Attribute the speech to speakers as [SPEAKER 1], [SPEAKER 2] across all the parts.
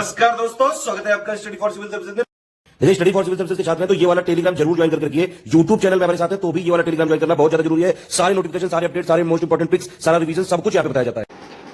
[SPEAKER 1] नमस्कार दोस्तों, स्वागत है आपका स्टडी फॉर सिविल सर्विसेज में।
[SPEAKER 2] जैसे स्टडी फॉर सिविल सर्विसेज के छात्र हैं तो ये वाला टेलीग्राम जरूर ज्वाइन करके रखिए। यूट्यूब चैनल में हमारे साथ है तो भी ये वाला टेलीग्राम ज्वाइन करना बहुत ज्यादा जरूरी है। सारे नोटिफिकेशन, सारे अपडेट, सारे मोस्ट इंपोर्टेंट पिक्स, सारा रिवीजन सब कुछ यहाँ पे बताया जाता है।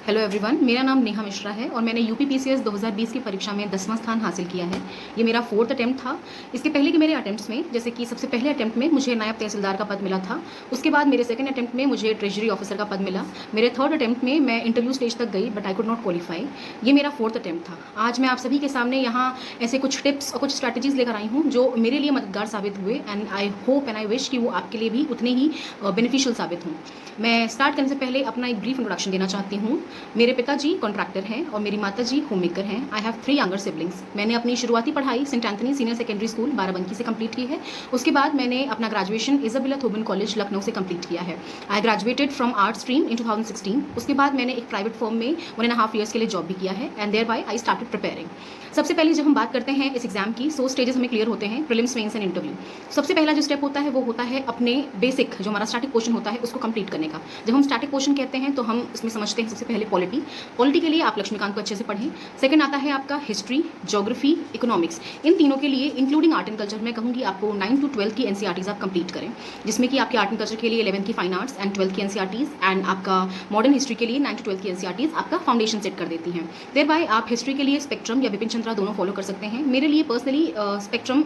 [SPEAKER 3] हेलो एवरीवन, मेरा नाम नेहा मिश्रा है और मैंने यूपीपीसीएस 2020 की परीक्षा में 10वां स्थान हासिल किया है। ये मेरा 4th अटेम्प्ट था। इसके पहले के मेरे अटेम्प्ट्स में, जैसे कि सबसे पहले अटेम्प्ट में मुझे नायब तहसीलदार का पद मिला था। उसके बाद मेरे सेकंड अटेम्प्ट में मुझे ट्रेजरी ऑफिसर का पद मिला। मेरे थर्ड अटेम्प्ट में मैं इंटरव्यू स्टेज तक गई but I could not qualify. ये मेरा 4th अटेम्प्ट था। आज मैं आप सभी के सामने यहाँ ऐसे कुछ टिप्स और कुछ स्ट्रैटेजीज लेकर आई हूँ जो मेरे लिए मददगार साबित हुए and I hope and I wish कि वो आपके लिए भी उतने ही बेनिफिशियल साबित हों। मैं स्टार्ट करने से पहले अपना एक ब्रीफ इंट्रोडक्शन देना चाहती हूँ। मेरे पिताजी कॉन्ट्रैक्टर हैं और मेरी माताजी होम मेकर हैं। I have 3 younger siblings. मैंने अपनी शुरुआती पढ़ाई saint Anthony senior secondary school Barabanki से कंप्लीट की है। उसके बाद मैंने अपना graduation Isabella Thoburn college Lucknow से कंप्लीट किया है। I graduated from art stream in 2016। उसके बाद मैंने एक प्राइवेट फर्म में 1.5 ईयर्स के लिए जॉब भी किया है and thereby I started preparing. सबसे पहले जब हम बात करते हैं इस एग्जाम की, 100 स्टेजेस हमें क्लियर होते हैं, प्रीलिम्स, मेंस एंड इंटरव्यू। सबसे पहला जो स्टेप होता है वो होता है अपने बेसिक जो हमारा स्टैटिक पोर्शन होता है उसको कंप्लीट करने का। जब हम स्टैटिक पोर्शन कहते हैं तो हम इसमें समझते हैं सबसे पहले पॉलिटी के लिए आप लक्ष्मीकांत को अच्छे से पढ़ें। सेकंड आता है आपका हिस्ट्री, ज्योग्राफी, इकोनॉमिक्स। इन तीनों के लिए इंक्लूडिंग आर्ट एंड कल्चर मैं कहूँगी आपको 9 to 12 की एनसीईआरटीज आप कंप्लीट करें, जिसमें कि आपके आर्ट एंड कल्चर के लिए 11th की फाइन आर्ट्स एंड 12th की एनसीईआरटीज एंड आपका मॉडर्न हिस्ट्री के लिए 9 to 12 की एनसीईआरटीज आपका फाउंडेशन सेट कर देती हैं। देयर बाय आप हिस्ट्री के लिए स्पेक्ट्रम या बिपिन चंद्रा दोनों फॉलो कर सकते हैं। मेरे लिए पर्सनली स्पेक्ट्रम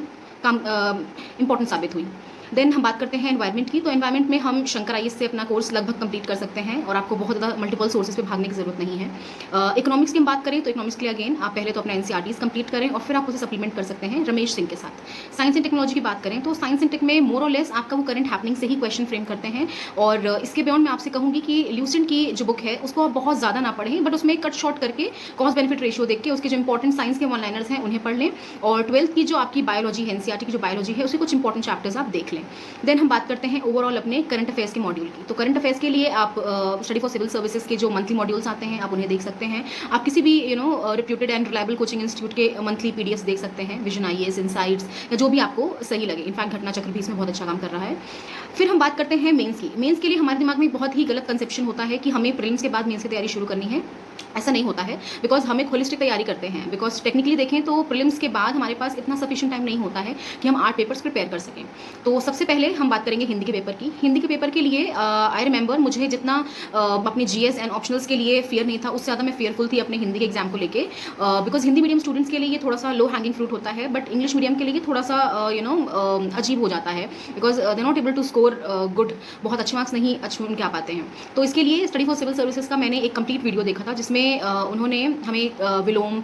[SPEAKER 3] का इंपॉर्टेंट साबित हुई। देन हम बात करते हैं एनवायरनमेंट की। तो एनवायरनमेंट में हम शंकर आईएएस से अपना कोर्स लगभग कंप्लीट कर सकते हैं और आपको बहुत ज़्यादा मल्टीपल सोर्सेज पे भागने की जरूरत नहीं है। इकोनॉमिक्स की हम बात करें तो इकोनॉमिक्स के लिए अगेन आप पहले तो अपना एनसीईआरटीज कंप्लीट करें और फिर आप उसे सप्लीमेंट कर सकते हैं रमेश सिंह के साथ। साइंस एंड टेक्नोलॉजी की बात करें तो साइंस एंड टेक में मोर और लेस आपका वो करंट हैपनिंग से ही क्वेश्चन फ्रेम करते हैं। और इसके बियॉन्ड मैं आपसे कहूँगी कि ल्यूसेंट की जो बुक है उसको आप बहुत ज़्यादा ना पढ़ें, बट उसमें कट शॉर्ट करके कॉस्ट बेनिफिट रेशियो देख के उसके जो इंपॉर्टेंट साइंस के 1 लाइनर्स हैं उन्हें पढ़ लें। और 12th की जो आपकी बायोलॉजी है, एनसीईआरटी की जो बायोलॉजी है, उसके कुछ इंपॉर्टेंट चैप्टर्स आप देख लें। देन हम बात करते हैं ओवरऑल अपने करंट अफेयर्स के मॉड्यूल की। तो करंट अफेयर्स के लिए आप स्टडी फॉर सिविल सर्विसेज के जो मंथली मॉड्यूल्स आते हैं आप उन्हें देख सकते हैं। आप किसी भी reputed and reliable coaching institute के मंथली पीडीएफ देख सकते हैं, विजन आईएएस, इनसाइट्स या जो भी आपको सही लगे। इनफैक्ट घटना चक्र भी इसमें बहुत अच्छा काम कर रहा है। फिर हम बात करते हैं मेंस की। मेंस के लिए हमारे दिमाग में एक बहुत ही गलत कंसेप्शन होता है कि हमें प्रीलिम्स के बाद मेंस की तैयारी शुरू करनी है। ऐसा नहीं होता है, बिकॉज हम एक होलिस्टिक तैयारी करते हैं। बिकॉज टेक्निकली देखें तो प्रीलिम्स के बाद हमारे पास इतना सफिशिएंट टाइम नहीं होता है कि हम 8 पेपर्स प्रिपेयर कर सकें। तो सबसे पहले हम बात करेंगे हिंदी के पेपर की। हिंदी के पेपर के लिए आई रिमेंबर मुझे जितना अपने जीएस एंड ऑप्शनल्स के लिए फियर नहीं था, उससे ज़्यादा मैं फियरफुल थी अपने हिंदी के एग्जाम को लेके। बिकॉज हिंदी मीडियम स्टूडेंट्स के लिए ये थोड़ा सा लो हैंगिंग फ्रूट होता है, बट इंग्लिश मीडियम के लिए ये थोड़ा सा अजीब हो जाता है, because they not able to score good, बहुत अच्छे मार्क्स नहीं अच्छे उनके आ पाते हैं। तो इसके लिए स्टडी फॉर सिविल सर्विसेज का मैंने एक कंप्लीट वीडियो देखा था जिसमें उन्होंने हमें विलोम,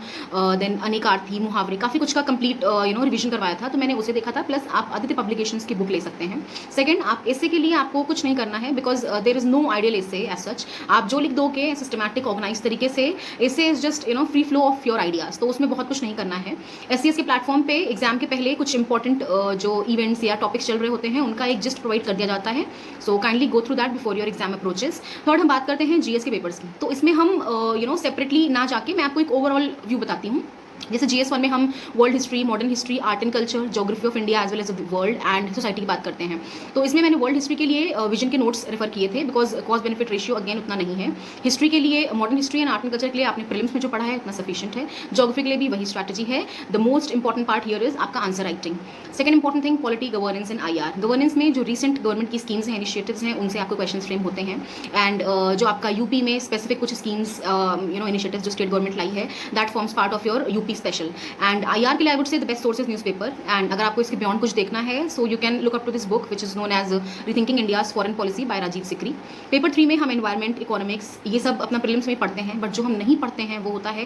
[SPEAKER 3] देन अनेकार्थी, मुहावरे, काफ़ी कुछ का कंप्लीट रिवीजन करवाया था। तो मैंने उसे देखा था। प्लस आप आदित्य पब्लिकेशंस की बुक ले सकते हैं। सेकंड, आप एसे के लिए आपको कुछ नहीं करना है, because there is no ideal essay as such. आप जो लिख दोगे सिस्टमैटिक ऑर्गेनाइज तरीके से, essay is just free flow of your ideas. तो उसमें बहुत कुछ नहीं करना है। एससीएस के प्लेटफॉर्म पे एग्जाम के पहले कुछ इंपॉर्टेंट जो इवेंट्स या टॉपिक्स चल रहे होते हैं उनका एक जिस्ट प्रोवाइड कर दिया जाता है। So kindly go through that before your exam approaches. Third, हम बात करते हैं जीएस के पेपर्स की। तो इसमें हम सेपरेटली ना जाके मैं आपको एक ओवरऑल व्यू बताती हूँ। जैसे GS1 में हम world history, modern history, art and culture, geography of India as well as the world and society की बात करते हैं। तो इसमें मैंने वर्ल्ड हिस्ट्री के लिए विजन के नोट्स रेफर किए थे, because cost benefit ratio again उतना नहीं है। हिस्ट्री के लिए, modern history and art and culture के लिए आपने प्रीलिम्स में जो पढ़ा है उतना सफिशिएंट है। ज्योग्राफी के लिए भी वही स्ट्रैटेजी है। The most important part here is आपका answer writing. Second important thing, polity, governance and IR। Governance में जो रिसेंट गवर्नमेंट की स्कीम्स हैं, इनिशिएटिव्स हैं, उनसे आपको क्वेश्चन फ्रेम होते हैं। एंड जो आपका यूपी में स्पेसिफिक कुछ स्कीम्स इनिशिएटिव्स जो स्टेट गवर्नमेंट लाई है, that forms part of your UP special. And IR के लिए I would say the best source is newspaper. And अगर आपको इसके बियॉन्ड कुछ देखना है, so you can look up to this book which is known as rethinking India's foreign policy by Rajiv Sikri. Paper 3 में हम एनवायरमेंट, इकोनॉमिक्स, ये सब अपना प्रीलिम्स में पढ़ते हैं, बट जो हम नहीं पढ़ते हैं वो होता है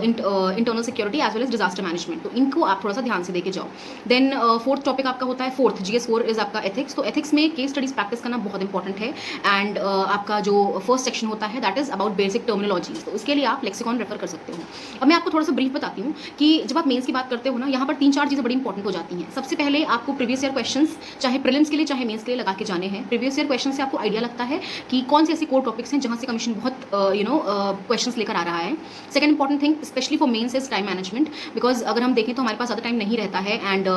[SPEAKER 3] internal security as well as disaster management. तो इनको आप थोड़ा सा ध्यान से देके जाओ। देन 4th टॉपिक आपका होता है, 4th GS4 इज आपका एथिक्स। तो एथिक्स में केस स्टडीज प्रैक्टिस करना बहुत इंपॉर्टेंट है। एंड आपका जो फर्स्ट सेक्शन होता है that is about basic terminology. तो इसके लिए आप लेक्सिकॉन रेफर कर सकते हो। अब मैं आपको थोड़ा सा ब्रीफ बताती हूँ कि जब आप मेंस की बात करते हो ना, यहाँ पर 3-4 चीज़ें बड़ी इंपॉर्टेंट हो जाती हैं। सबसे पहले आपको प्रीवियस ईयर क्वेश्चंस, चाहे प्रीलिम्स के लिए चाहे मेंस के लिए, लगा के जाने हैं। प्रीवियस ईयर क्वेश्चन से आपको आइडिया लगता है कि कौन से ऐसे कोर टॉपिक्स हैं जहाँ से कमीशन बहुत क्वेश्चंस लेकर आ रहा है। Second important thing specially for mains is time management, because अगर हम देखें तो हमारे पास ज़्यादा टाइम नहीं रहता है। एंड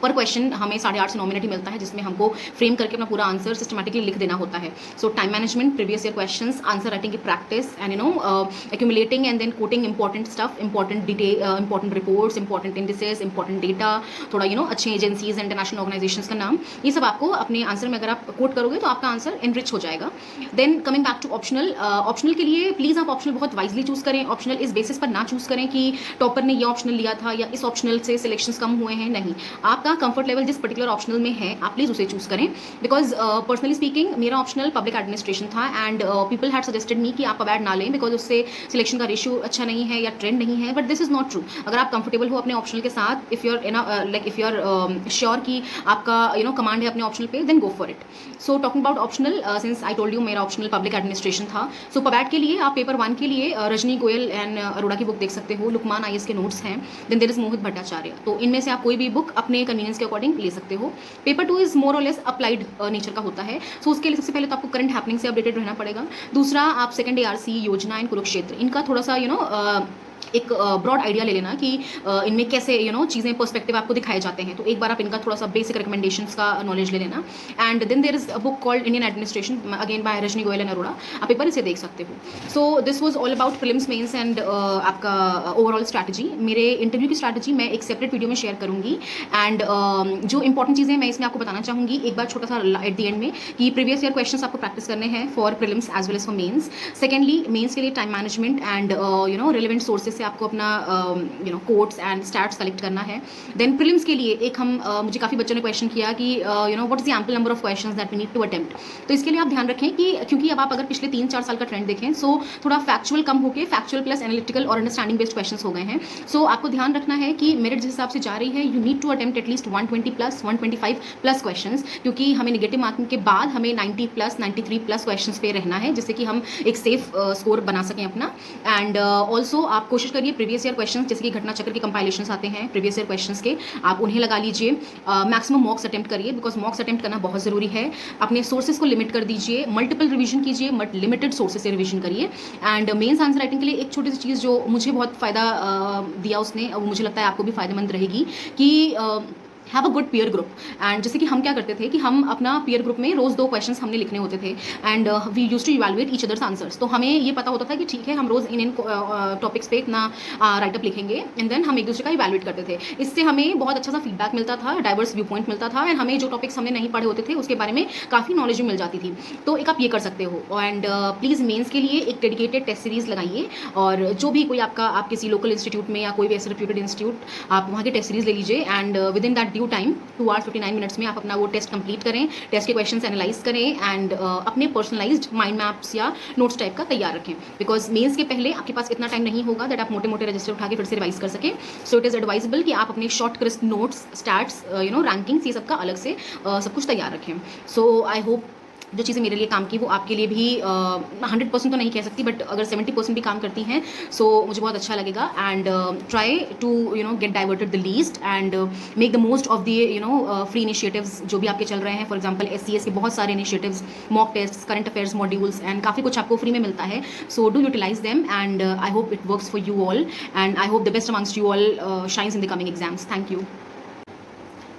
[SPEAKER 3] पर क्वेश्चन हमें 8.5 से 9 मिनट ही मिलता है, जिसमें हमको फ्रेम करके अपना पूरा आंसर सिस्टमैटिकली लिख देना होता है. So time management, previous year questions, answer writing की practice, and accumulating and then quoting important stuff, important detail, important reports, important indices, important data, थोड़ा अच्छे एजेंसीज, इंटरनेशनल ऑर्गेनाइजेशंस का नाम, ये सब आपको अपने आंसर में अगर आप कोट करोगे तो आपका आंसर एनरिच हो जाएगा. Then coming back to optional, optional के लिए प्लीज़ आप ऑप्शनल बहुत वाइजली चूज़ करें. ऑप्शनल इस बेसिस पर ना चूज़ करें कि टॉपर ने ये ऑप्शनल लिया था या इस ऑप्शनल से सिलेक्शंस कम हुए हैं. नहीं, आपका कंफर्ट लेवल जिस पर्टिकुलर ऑप्शनल में है आप प्लीज़ उसे चूज़ करें. बिकॉज पर्सनली स्पीकिंग मेरा ऑप्शनल पब्लिक एडमिनिस्ट्रेशन था, and people had suggested me कि आप पबैड ना लें बिकॉज उससे सिलेक्शन का रेशियो अच्छा नहीं है या ट्रेंड नहीं है. But this is not true. अगर आप कंफर्टेबल हो अपने ऑप्शनल के साथ, इफ़ यू आर श्योर कि आपका कमांड है अपने ऑप्शनल पे, then go for it. So talking about optional, since I told you मेरा ऑप्शनल पब्लिक एडमिनिस्ट्रेशन था. सो पबैड के लिए आप पेपर 1 के लिए रजनी गोयल एंड अरोड़ा की बुक देख सकते हो. लुकमान IAS के नोट्स हैं. देन देयर इज मोहित भट्टाचार्य. तो इनमें से आप कोई भी बुक अपने कन्वीनियंस के अकॉर्डिंग ले सकते हो. पेपर 2 इज मोर और लेस अप्लाइड नेचर का होता है. सो उसके लिए सबसे पहले तो आपको करंट हैपनिंग से अपडेटेड रहना पड़ेगा. दूसरा, आप सेकंड ARC, योजना एंड कुरुक्षेत्र, इनका थोड़ा सा एक ब्रॉड आइडिया ले लेना कि इनमें कैसे चीज़ें पर्सपेक्टिव आपको दिखाए जाते हैं. तो एक बार आप इनका थोड़ा सा बेसिक रिकमेंडेशंस का नॉलेज ले लेना. And then there is a book called Indian administration, again by Rajni Goyal and Arora. आप एक बार इसे देख सकते हो. So this was all about prelims, mains and आपका ओवरऑल स्ट्रैटेजी. मेरे इंटरव्यू की स्ट्रैटेजी मैं एक सेपरेट वीडियो में शेयर करूंगी. एंड जो इंपॉर्टेंट चीज़ें मैं इसमें आपको बताना चाहूँगी एक बार छोटा सा एट द एंड में, कि प्रीवियस ईयर क्वेश्चंस आपको प्रैक्टिस करने हैं for prelims as well as for mains. Secondly, mains के लिए time management and relevant sources से आपको अपना कोट्स एंड स्टैट्स कलेक्ट करना है. देन प्रीलिम्स के लिए एक मुझे काफ़ी बच्चों ने क्वेश्चन किया कि what is the ample number of questions that we need to attempt. तो इसके लिए आप ध्यान रखें कि क्योंकि अब आप अगर पिछले 3-4 साल का ट्रेंड देखें, सो थोड़ा फैक्चुअल कम होकर फैक्चुअल प्लस एनालिटिकल और अंडरस्टैंडिंग बेस्ड क्वेश्चंस हो गए हैं. सो आपको ध्यान रखना है कि मेरिट जिस हिसाब से जा रही है, you need to attempt at least 120 plus 125 plus questions, क्योंकि हमें नेगेटिव मार्किंग के बाद हमें 90 प्लस 93 प्लस क्वेश्चंस पे रहना है, जिससे कि हम एक सेफ स्कोर बना सकें अपना. एंड ऑल्सो आप कोशिश करिए प्रीवियस ईयर क्वेश्चन जैसे कि घटना चक्र के कंपाइलेशंस आते हैं प्रीवियस ईयर क्वेश्चंस के, आप उन्हें लगा लीजिए. मैक्सिमम मॉक्स अटेम्प्ट करिए बिकॉज मॉक्स अटेम्प्ट करना बहुत ज़रूरी है. अपने सोर्सेज को लिमिट कर दीजिए, मल्टीपल रिवीजन कीजिए बट लिमिटेड सोर्सेज से रिवीजन करिए. एंड मेंस आंसर राइटिंग के लिए एक छोटी सी चीज़ जो मुझे बहुत फ़ायदा दिया उसने, वो मुझे लगता है आपको भी फ़ायदेमंद रहेगी, कि have a good peer group. And जैसे कि हम क्या करते थे कि हम अपना पीयर ग्रुप में रोज़ 2 क्वेश्चंस हमने लिखने होते थे. And we use to evaluate each others answers. तो हमें ये पता होता था कि ठीक है, हम रोज़ इन टॉपिक्स पे इतना राइटअप लिखेंगे, एंड देन हम एक दूसरे का इवैल्यूएट करते थे. इससे हमें बहुत अच्छा सा फीडबैक मिलता था, डाइवर्स व्यू पॉइंट मिलता था, एंड हमें जो टॉपिक्स हमने नहीं पढ़े होते थे उसके बारे में काफ़ी नॉलेज मिल जाती थी. तो एक आप ये कर सकते हो. एंड प्लीज़ मेंस के लिए एक डेडिकेटेड टेस्ट सीरीज़ लगाइए, और जो भी कोई आप किसी लोकल इंस्टीट्यूट में या कोई भी ऐसे रेप्यूटेड इंस्टीट्यूट, आप वहाँ की टेस्ट सीरीज़ ले लीजिए. And with in that due time 2 hours 59 minutes में आप अपना वो टेस्ट कंप्लीट करें, टेस्ट के क्वेश्चंस एनालाइज करें, एंड अपने पर्सनलाइज्ड माइंड मैप्स या नोट्स टाइप का तैयार रखें. बिकॉज मेंस के पहले आपके पास इतना टाइम नहीं होगा दैट आप मोटे मोटे रजिस्टर उठा के फिर से रिवाइज कर सकें. सो इट इज़ एडवाइजेबल कि आप अपने short crisp notes, stats, rankings, ये सब का अलग से सब कुछ तैयार रखें. सो आई होप जो चीज़ें मेरे लिए काम की वो आपके लिए भी 100% तो नहीं कह सकती, बट अगर 70% भी काम करती हैं सो मुझे बहुत अच्छा लगेगा. And try to get diverted the least and make the most of the free initiatives जो भी आपके चल रहे हैं. फॉर एग्जांपल SCS के बहुत सारे initiatives, mock test, current affairs modules, and काफ़ी कुछ आपको फ्री में मिलता है. So do utilise them, and I hope it works for you all, and I hope the best amongst you all shines in the coming exams. Thank you.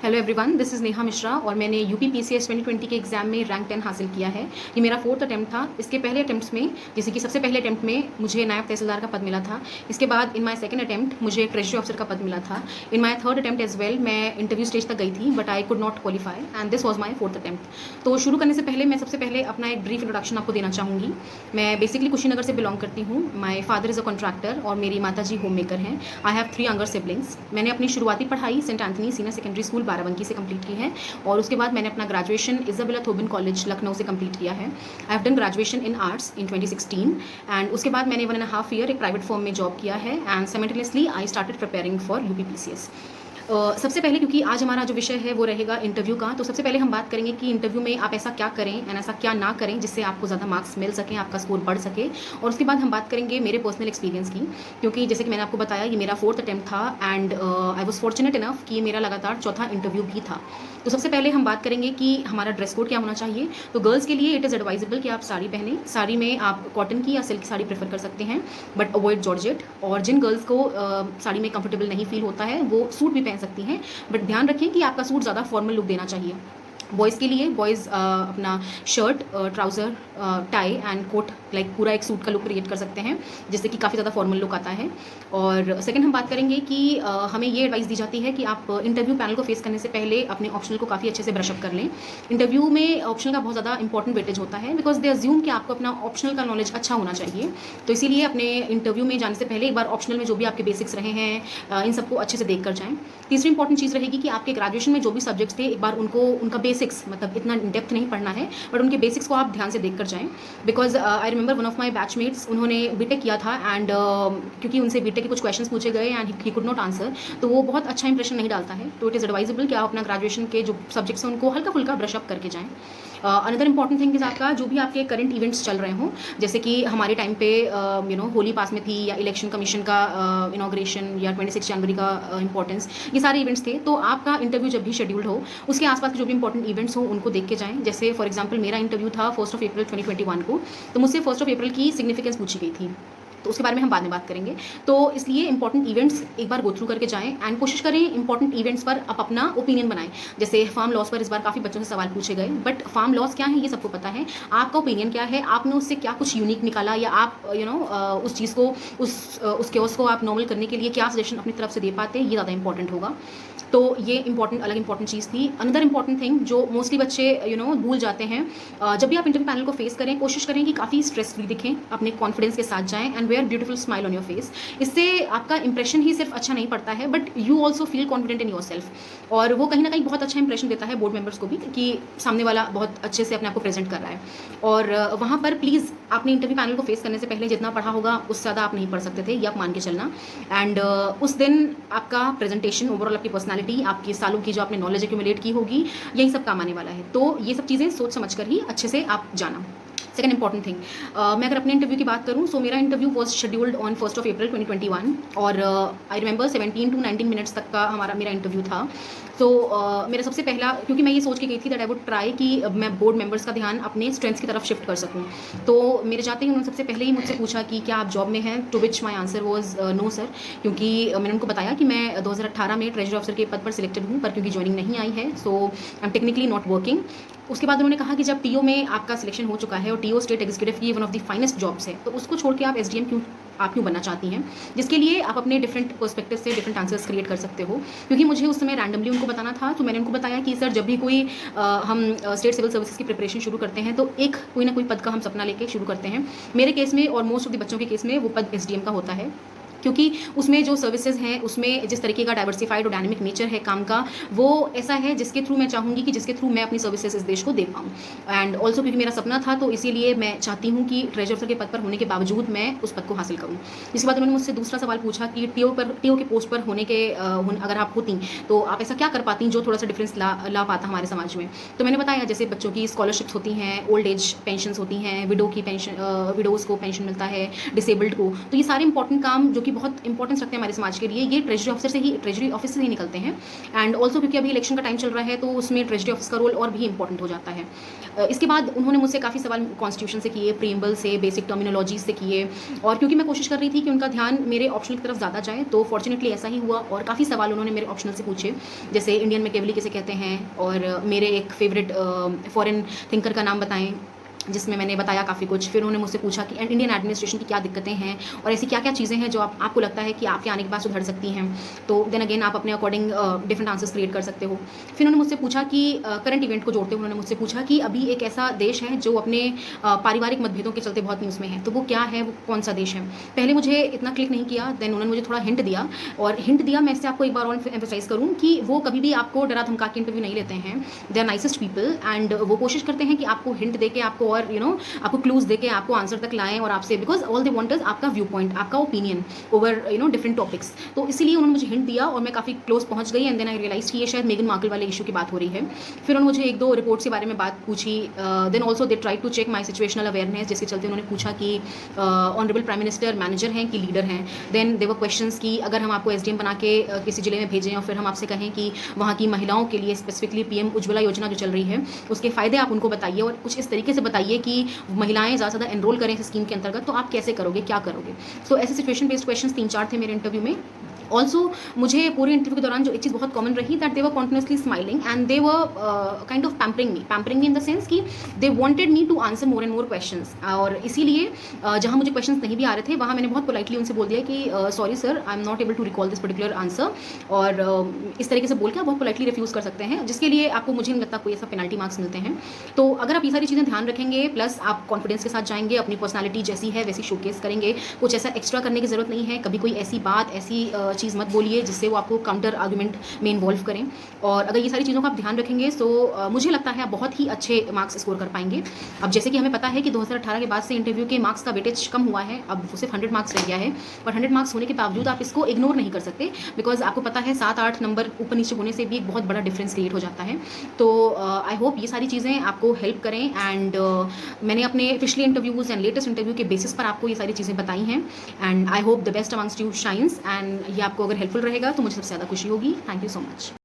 [SPEAKER 3] Hello everyone, this is Neha Mishra, और मैंने UPPCS 2020 के exam में rank 10 हासिल किया है. ये मेरा 4th attempt था. इसके पहले अटैम्प्ट्स में, जैसे कि सबसे पहले अटैम्प्ट में मुझे नायब तहसीलदार का पद मिला था. इसके बाद इन माय सेकंड अटैम्प्ट मुझे ट्रेजरी ऑफिसर का पद मिला था. In my third attempt as well मैं इंटरव्यू स्टेज तक गई थी, but I could not qualify, and this was my 4th attempt. तो शुरू करने से पहले मैं सबसे पहले अपना एक ब्रीफ इंट्रोडक्शन आपको देना चाहूँगी. मैं बेसिकली कुशीनगर से बिलोंग करती हूँ. My father is a contractor और मेरी माता जी होम मेकर हैं. I have 3 younger siblings. मैंने अपनी शुरुआती पढ़ाई saint Anthony senior secondary school Barabanki से कंप्लीट की है, और उसके बाद मैंने अपना graduation Isabella Thoburn college Lucknow से कंप्लीट किया है. I have done graduation in arts in 2016, and उसके बाद मैंने 1.5 ईयर एक प्राइवेट फर्म में जॉब किया है, and simultaneously I started preparing for UPPCS. सबसे पहले, क्योंकि आज हमारा जो विषय है वो रहेगा इंटरव्यू का, तो सबसे पहले हम बात करेंगे कि इंटरव्यू में आप ऐसा क्या करें एंड ऐसा क्या ना करें जिससे आपको ज़्यादा मार्क्स मिल सकें, आपका स्कोर बढ़ सके. और उसके बाद हम बात करेंगे मेरे पर्सनल एक्सपीरियंस की, क्योंकि जैसे कि मैंने आपको बताया ये मेरा 4th अटैम्प्ट था, and I was fortunate enough कि मेरा लगातार 4था इंटरव्यू भी था. तो सबसे पहले हम बात करेंगे कि हमारा ड्रेस कोड क्या होना चाहिए. तो गर्ल्स के लिए इट इज़ एडवाइजेबल कि आप साड़ी पहने. साड़ी में आप कॉटन की या सिल्क साड़ी प्रेफर कर सकते हैं, बट अवॉइड जॉर्जेट. और जिन गर्ल्स को साड़ी में कंफर्टेबल नहीं फील होता है वो सूट भी पहन सकती हैं, बट ध्यान रखें कि आपका सूट ज़्यादा फॉर्मल लुक देना चाहिए। बॉयज़ के लिए बॉयज़ अपना shirt, trouser, tie and coat like पूरा एक सूट का लुक क्रिएट कर सकते हैं, जिससे कि काफ़ी ज़्यादा फॉर्मल लुक आता है। और सेकंड हम बात करेंगे कि हमें ये एडवाइस दी जाती है कि आप इंटरव्यू पैनल को फेस करने से पहले अपने ऑप्शनल को काफ़ी अच्छे से ब्रशअप कर लें। इंटरव्यू में ऑप्शनल का बहुत ज़्यादा इंपॉर्टेंट वेटेज होता है, बिकॉज दे अज्यूम कि आपको अपना ऑप्शनल का नॉलेज अच्छा होना चाहिए। तो इसीलिए अपने इंटरव्यू में जाने से पहले एक बार ऑप्शनल में जो भी आपके बेसिक्स रहे हैं इन सबको अच्छे से देख कर जाएँ। तीसरी इंपॉर्टेंट चीज़ रहेगी कि आपके ग्रेजुएशन में जो भी सब्जेक्ट्स थे, एक बार उनका बेसिक्स, मतलब इतना डेप्थ नहीं पढ़ना है, बट उनके बेसिक्स को आप ध्यान से देख कर जाएँ। Because I remember one of my batchmates, उन्होंने बीटेक किया था एंड क्योंकि उनसे बीटेक के कुछ क्वेश्चंस पूछे गए and he could not answer, तो वो बहुत अच्छा इंप्रेशन नहीं डालता है। तो इट इज़ एडवाइजेबल कि आप अपना ग्रेजुएशन के जो सब्जेक्ट्स हैं उनको हल्का फुल्का ब्रशअप करके जाएँ। अनदर इंपॉर्टेंट थिंग इज़ आपका जो भी आपके करंट इवेंट्स चल रहे हों, जैसे कि हमारे टाइम पे होली पास में थी, या इलेक्शन कमीशन का इनॉग्रेशन, या 26 जनवरी का इंपॉर्टेंस, ये सारे इवेंट्स थे। तो आपका इंटरव्यू जब भी शेड्यूल्ड हो, उसके आसपास के जो भी इंपॉर्टेंट इवेंट्स हो उनको देख के जाएँ। जैसे फॉर एग्जाम्पल मेरा इंटरव्यू था 1 अप्रैल 2021 को, तो मुझसे 1 अप्रैल की सिग्निफिकेंस पूछी गई थी, तो उसके बारे में हम बाद में बात करेंगे। तो इसलिए इंपॉर्टेंट इवेंट्स एक बार गो थ्रू करके जाएं एंड कोशिश करें इंपॉर्टेंट इवेंट्स पर आप अपना ओपिनियन बनाएं। जैसे फार्म लॉस पर इस बार काफ़ी बच्चों से सवाल पूछे गए, बट फार्म लॉस क्या है ये सबको पता है, आपका ओपिनियन क्या है, आपने उससे क्या कुछ यूनिक निकाला, या आप उस चीज़ को उस केओस को आप नॉर्मल करने के लिए क्या सजेशन अपनी तरफ से दे पाते हैं, ये ज़्यादा इंपॉर्टेंट होगा। तो ये अलग इंपॉर्टेंट चीज़ थी। अनदर इंपॉर्टेंट थिंग जो मोस्टली बच्चे भूल जाते हैं, जब भी आप इंटरव्यू पैनल को फेस करें, कोशिश करें कि काफ़ी स्ट्रेस फ्री दिखें, अपने कॉन्फिडेंस के साथ जाएं and wear beautiful smile on your face. इससे आपका इंप्रेशन ही सिर्फ अच्छा नहीं पड़ता है, but you also feel confident in yourself, और वो कहीं ना कहीं बहुत अच्छा इंप्रेशन देता है बोर्ड मेंबर्स को भी कि सामने वाला बहुत अच्छे से अपने आप को प्रेजेंट कर रहा है। और वहाँ पर प्लीज़ आपने इंटरव्यू पैनल को फेस करने से पहले जितना पढ़ा होगा उससे ज़्यादा आप नहीं पढ़ सकते थे, ये आप मान के चलना। एंड उस दिन आपका प्रेजेंटेशन, ओवरऑल आपकी पर्सनैलिटी, आपकी सालों की जो आपने नॉलेज एक्यूमुलेट की होगी, यही सब काम आने वाला है। तो ये सब चीज़ें सोच समझ कर ही अच्छे से आप जाना। सेकंड इंपॉर्टेंट थिंग, मैं अगर अपने इंटरव्यू की बात करूं, सो मेरा इंटरव्यू वॉज शेड्यूल्ड ऑन 1 अप्रैल 2021 और आई रिमेंबर 17 to 19 मिनट्स तक का मेरा इंटरव्यू था। तो मेरा सबसे पहला, क्योंकि मैं ये सोच के गई थी दैट आई वुड ट्राई कि मैं बोर्ड मेंबर्स का ध्यान अपने स्ट्रेंथ्स की तरफ शिफ्ट कर सकूं। तो मेरे जाते ही उन्होंने सबसे पहले ही मुझसे पूछा कि क्या आप जॉब में हैं, to which my answer was no sir, क्योंकि मैंने उनको बताया कि मैं 2018 में ट्रेजरी ऑफिसर के पद पर सिलेक्टेड हूँ, पर क्योंकि ज्वाइनिंग नहीं आई है, so I am technically not working. उसके बाद उन्होंने कहा कि जब टीओ में आपका सिलेक्शन हो चुका है और टीओ स्टेट एग्जीक्यूटिव की one of the finest jobs है, तो उसको छोड़ के आप एसडीएम क्यों बनना चाहती हैं, जिसके लिए आप अपने डिफरेंट पर्सपेक्टिव से डिफरेंट आंसर्स क्रिएट कर सकते हो। क्योंकि मुझे उस समय रैंडमली उनको बताना था, तो मैंने उनको बताया कि सर जब भी कोई हम स्टेट सिविल सर्विसेज की प्रिपरेशन शुरू करते हैं, तो कोई ना कोई पद का हम सपना लेके शुरू करते हैं। मेरे केस में और मोस्ट ऑफ द बच्चों के केस में वो पद एसडीएम का होता है, क्योंकि उसमें जो सर्विसेज हैं, उसमें जिस तरीके का डाइवर्सिफाइड और डायनेमिक नेचर है काम का, वो ऐसा है जिसके थ्रू मैं चाहूँगी कि जिसके थ्रू मैं अपनी सर्विसेज इस देश को दे पाऊँ। एंड ऑल्सो क्योंकि मेरा सपना था, तो इसीलिए मैं चाहती हूँ कि ट्रेजरी ऑफिसर के पद पर होने के बावजूद मैं उस पद को हासिल करूँ। इसके बाद उन्होंने मुझसे दूसरा सवाल पूछा कि टीओ के पोस्ट पर होने के अगर आप होती तो आप ऐसा क्या कर पाती जो थोड़ा सा डिफरेंस ला पाता हमारे समाज में। तो मैंने बताया जैसे बच्चों की स्कॉलरशिप्स होती हैं, ओल्ड एज पेंशन होती हैं, विडोज़ को पेंशन मिलता है, डिसेबल्ड को, तो ये सारे इंपॉर्टेंट काम जो कि बहुत इंपॉर्टेंस हमारे समाज के लिए, ये ट्रेजरी ऑफिस से ही निकलते हैं। एंड ऑल्सो क्योंकि अभी इलेक्शन का टाइम चल रहा है, तो उसमें ट्रेजरी ऑफिस का रोल और भी इंपॉर्टेंट हो जाता है। इसके बाद उन्होंने मुझसे काफ़ी सवाल कॉन्स्टिट्यूशन से किए, प्रीएम्बल से, बेसिक टर्मिनोलॉजी से किए, और क्योंकि मैं कोशिश कर रही थी कि उनका ध्यान मेरे ऑप्शनल की तरफ ज़्यादा जाए, तो फॉर्चुनेटली ऐसा ही हुआ और काफ़ी सवाल उन्होंने मेरे ऑप्शनल से पूछे, जैसे इंडियन मैकेवली किसे कहते हैं, और मेरे एक फेवरेट फॉरेन थिंकर का नाम बताएं, जिसमें मैंने बताया काफ़ी कुछ। फिर उन्होंने मुझसे पूछा कि इंडियन एडमिनिस्ट्रेशन की क्या दिक्कतें हैं और ऐसी क्या क्या चीज़ें हैं जो आपको लगता है कि आपके आने के बाद सुधर सकती हैं, तो देन अगेन आप अपने अकॉर्डिंग डिफरेंट आंसर्स क्रिएट कर सकते हो। फिर उन्होंने मुझसे पूछा कि करंट इवेंट को जोड़ते हुए उन्होंने मुझसे पूछा कि अभी एक ऐसा देश है जो अपने पारिवारिक मतभेदों के चलते बहुत न्यूज़ में है, तो वो क्या है, वो कौन सा देश है। पहले मुझे इतना क्लिक नहीं किया, देन उन्होंने मुझे थोड़ा हिंट दिया, और हिंट दिया मैं इससे आपको एक बार और एम्फेसाइज करूँ कि वो कभी भी आपको डरा धमका के इंटरव्यू नहीं लेते हैं। They are nicest people, and वो कोशिश करते हैं कि आपको हिंट दे के, आपको और आपको क्लूज देके आपको आंसर तक लाएं, और आपसे because all they want is आपका व्यू पॉइंट, आपका ओपिनियन ओवर डिफरेंट टॉपिक्स। तो इसीलिए उन्होंने मुझे हिंट दिया और मैं काफ़ी क्लोज पहुंच गई, एंड देन आई रियलाइज कि ये शायद मेगन मार्कल वाले इशू की बात हो रही है। फिर उन्होंने मुझे एक दो रिपोर्ट्स के बारे में बात पूछी, then also they try to check my situational awareness, जिसके चलते उन्होंने पूछा कि ऑनरेबल प्राइम मिनिस्टर मैनेजर हैं कि लीडर हैं। देन देवर क्वेश्चंस कि अगर हम आपको एसडीएम बना के किसी जिले में भेजें और फिर हम आपसे कहें कि वहाँ की महिलाओं के लिए स्पेसिफिकली पीएम उज्ज्वला योजना जो चल रही है उसके फ़ायदे आप उनको बताइए, और कुछ इस तरीके से बताइए कि महिलाएं ज़्यादा से ज़्यादा एनरोल करें इस स्कीम के अंतर्गत, तो आप कैसे करोगे, क्या करोगे। सो ऐसे सिचुएशन बेस्ड क्वेश्चंस 3-4 थे मेरे इंटरव्यू में। ऑल्सो मुझे पूरे इंटरव्यू के दौरान जो एक चीज़ बहुत कॉमन रही that they were continuously smiling and they were kind of pampering me in the sense कि they wanted me to answer more and more questions. और इसीलिए जहाँ मुझे क्वेश्चंस नहीं भी आ रहे थे वहाँ मैंने बहुत पोलाइटली उनसे बोल दिया कि sorry sir, I am not able to recall this particular answer, और इस तरीके से बोल के आप बहुत पोलाइटली रिफ्यूज़ कर सकते हैं, जिसके लिए आपको मुझे नहीं लगता कोई ऐसा पेनल्टी मार्क्स मिलते हैं। तो अगर आप ये सारी चीज़ें ध्यान रखेंगे, प्लस आप कॉन्फिडेंस के साथ जाएंगे, अपनी पर्सनैलिटी जैसी है वैसी शोकेस करेंगे, कुछ ऐसा एक्स्ट्रा करने की ज़रूरत नहीं है, कभी कोई ऐसी बात ऐसी चीज़ मत बोलिए जिससे वो आपको काउंटर आर्गूमेंट में इन्वॉल्व करें। और अगर ये सारी चीज़ों का आप ध्यान रखेंगे तो मुझे लगता है आप बहुत ही अच्छे मार्क्स स्कोर कर पाएंगे। अब जैसे कि हमें पता है कि 2018 के बाद से इंटरव्यू के मार्क्स का वेटेज कम हुआ है, अब वो सिर्फ 100 मार्क्स रह गया है, पर 100 मार्क्स होने के बावजूद आप इसको इग्नोर नहीं कर सकते, बिकॉज आपको पता है 7-8 नंबर ऊपर नीचे होने से भी एक बहुत बड़ा डिफरेंस क्रिएट हो जाता है। तो आई होप ये सारी चीज़ें आपको हेल्प करें, एंड मैंने अपने पिछले इंटरव्यूज़ एंड लेटेस्ट इंटरव्यू के बेसिस पर आपको ये सारी चीज़ें बताई हैं, and I hope the best amongst you shines, and ये आपको अगर हेल्पफुल रहेगा तो मुझे सबसे ज़्यादा खुशी होगी। Thank you so much.